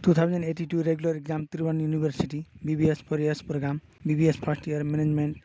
2082 regular exam Trivandrum University BBS 4 years program BBS first year management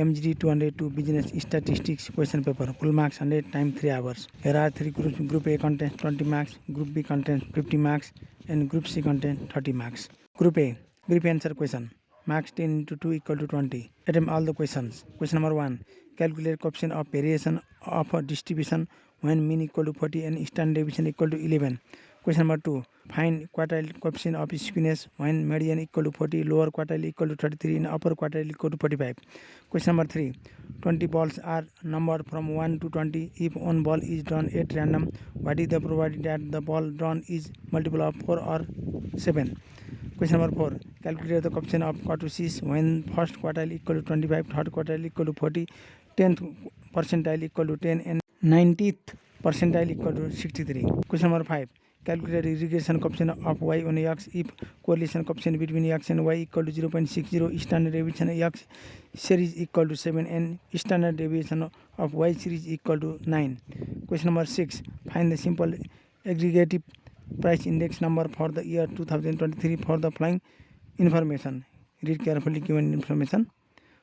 MGD 202 business statistics question paper full marks 100 time 3 hours. Here are 3 groups. Group A contains 20 marks, Group B contains 50 marks and Group C contains 30 marks. Group A brief answer question. Marks 10 into 2 equal to 20. Attempt all the questions. Question number 1. Calculate coefficient of variation of a distribution when mean equal to 40 and standard deviation equal to 11. Question number 2. Find quartile coefficient of skewness when median equal to 40, lower quartile equal to 33 and upper quartile equal to 45. Question number 3. 20 balls are numbered from 1 to 20. If one ball is drawn at random, what is the probability that the ball drawn is multiple of 4 or 7? Question number 4. Calculate the coefficient of kurtosis when first quartile equal to 25, third quartile equal to 40, 10th percentile equal to 10 and 90th percentile equal to 63. Question number 5. Calculate regression coefficient of y on x if correlation coefficient between x and y equal to 0.60, standard deviation x series equal to 7 and standard deviation of y series equal to 9. Question number 6. Find the simple aggregative price index number for the year 2023 for the following information. Read carefully given information.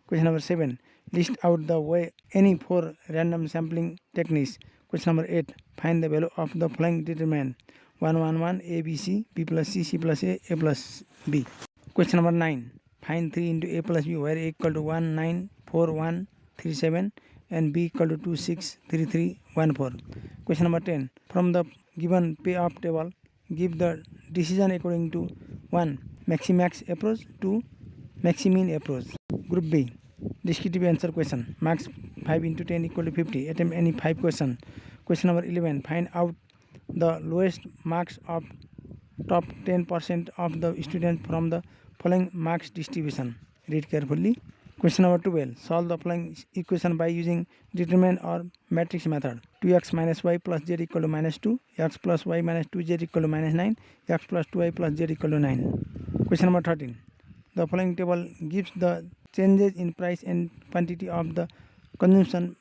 Question number 7. List out the way any 4 random sampling techniques. Question number 8. Find the value of the following determinant. 1, 1, 1, A, B, C, B plus C, C plus A plus B. Question number 9. Find 3 into A plus B where A equal to 1, 9, 4, 1, 3, 7 and B equal to 2, 6, 3, 3, 1, 4. Question number 10. From the given payoff table, give the decision according to 1. Maximax approach, 2. Maximin approach. Group B. Descriptive answer question. Marks 5 into 10 equal to 50. Attempt any 5 questions. Question number 11. Find out the lowest marks of top 10% of the students from the following marks distribution. Read carefully. Question number 12. Solve the following equation by using determinant or matrix method. 2x minus y plus z equal to minus 2, x plus y minus 2z equal to minus 9, x plus 2y plus z equal to 9. Question number 13. The following table gives the changes in price and quantity of the consumption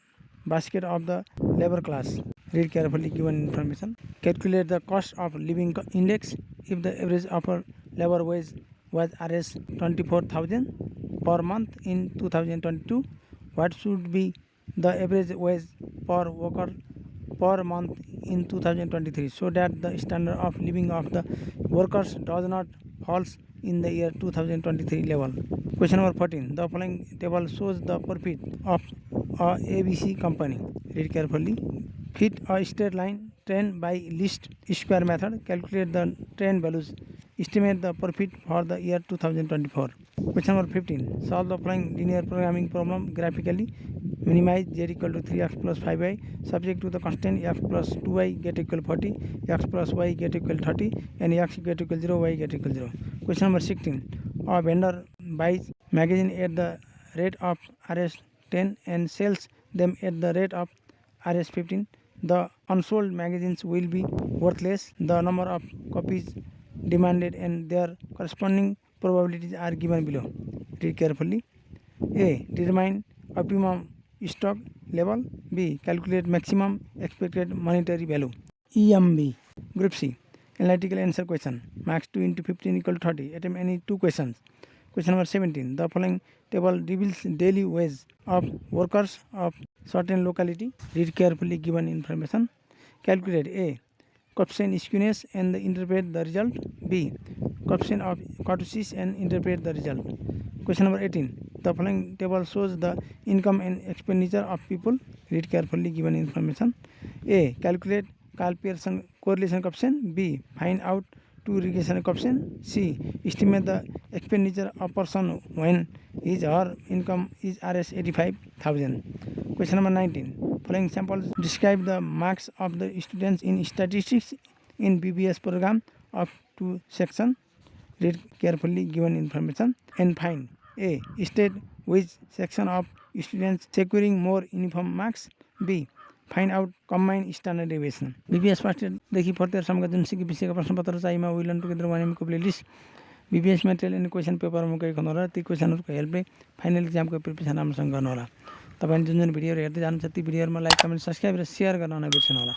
basket of the labor class. Read carefully given information. Calculate the cost of living index if the average upper labor wage was Rs 24,000 per month in 2022. What should be the average wage per worker per month in 2023 so that the standard of living of the workers does not fall in the year 2023 level. Question number 14. The following table shows the profit of a ABC company. Read carefully. Fit a straight line trend by least square method. Calculate the trend values. Estimate the profit for the year 2024. Question number 15. Solve the following linear programming problem graphically. Minimize z equal to 3x plus 5y subject to the constant x plus 2y get equal 40, x plus y get equal 30 and x get equal 0, y get equal 0. Question number 16. A vendor buys magazine at the rate of Rs 10 and sells them at the rate of Rs 15. The unsold magazines will be worthless. The number of copies demanded and their corresponding probabilities are given below. Read carefully. A. Determine optimum stock level. B. Calculate maximum expected monetary value. EMB. Group C. Analytical answer question. Marks 2 into 15 equal to 30. Attempt any 2 questions. Question number 17. The following table reveals daily wage of workers of certain locality. Read carefully given information. Calculate A. Coefficient skewness and interpret the result. B. Coefficient of kurtosis and interpret the result. Question number 18. The following table shows the income and expenditure of people. Read carefully given information. A. Calculate correlation coefficient. B. Find out 2 regression coefficient. C. Estimate the expenditure of person when his or her income is Rs 85,000. Question number 19. Following samples describe the marks of the students in statistics in BBS program of 2 sections. Read carefully given information and find. A. State which section of students securing more uniform marks. B. Find out combined standard deviation. BBS first year देखिए fourth year सम्म जुन सिकी विषयका प्रश्न पत्र चाहिँ म विलन टुगेदर वानेमको playlist BBS material and question पेपरमा गएको होला ती क्वेसनहरुको हेल्पले फाइनल एक्जामको प्रिपरेसन राम्रोसँग गर्नु होला। तपाईले जुन जुन भिडियोहरु हेर्दै जानुहुन्छ ती भिडियोहरुमा लाइक कमेन्ट सब्स्क्राइब र शेयर गर्न नबिर्सनु होला।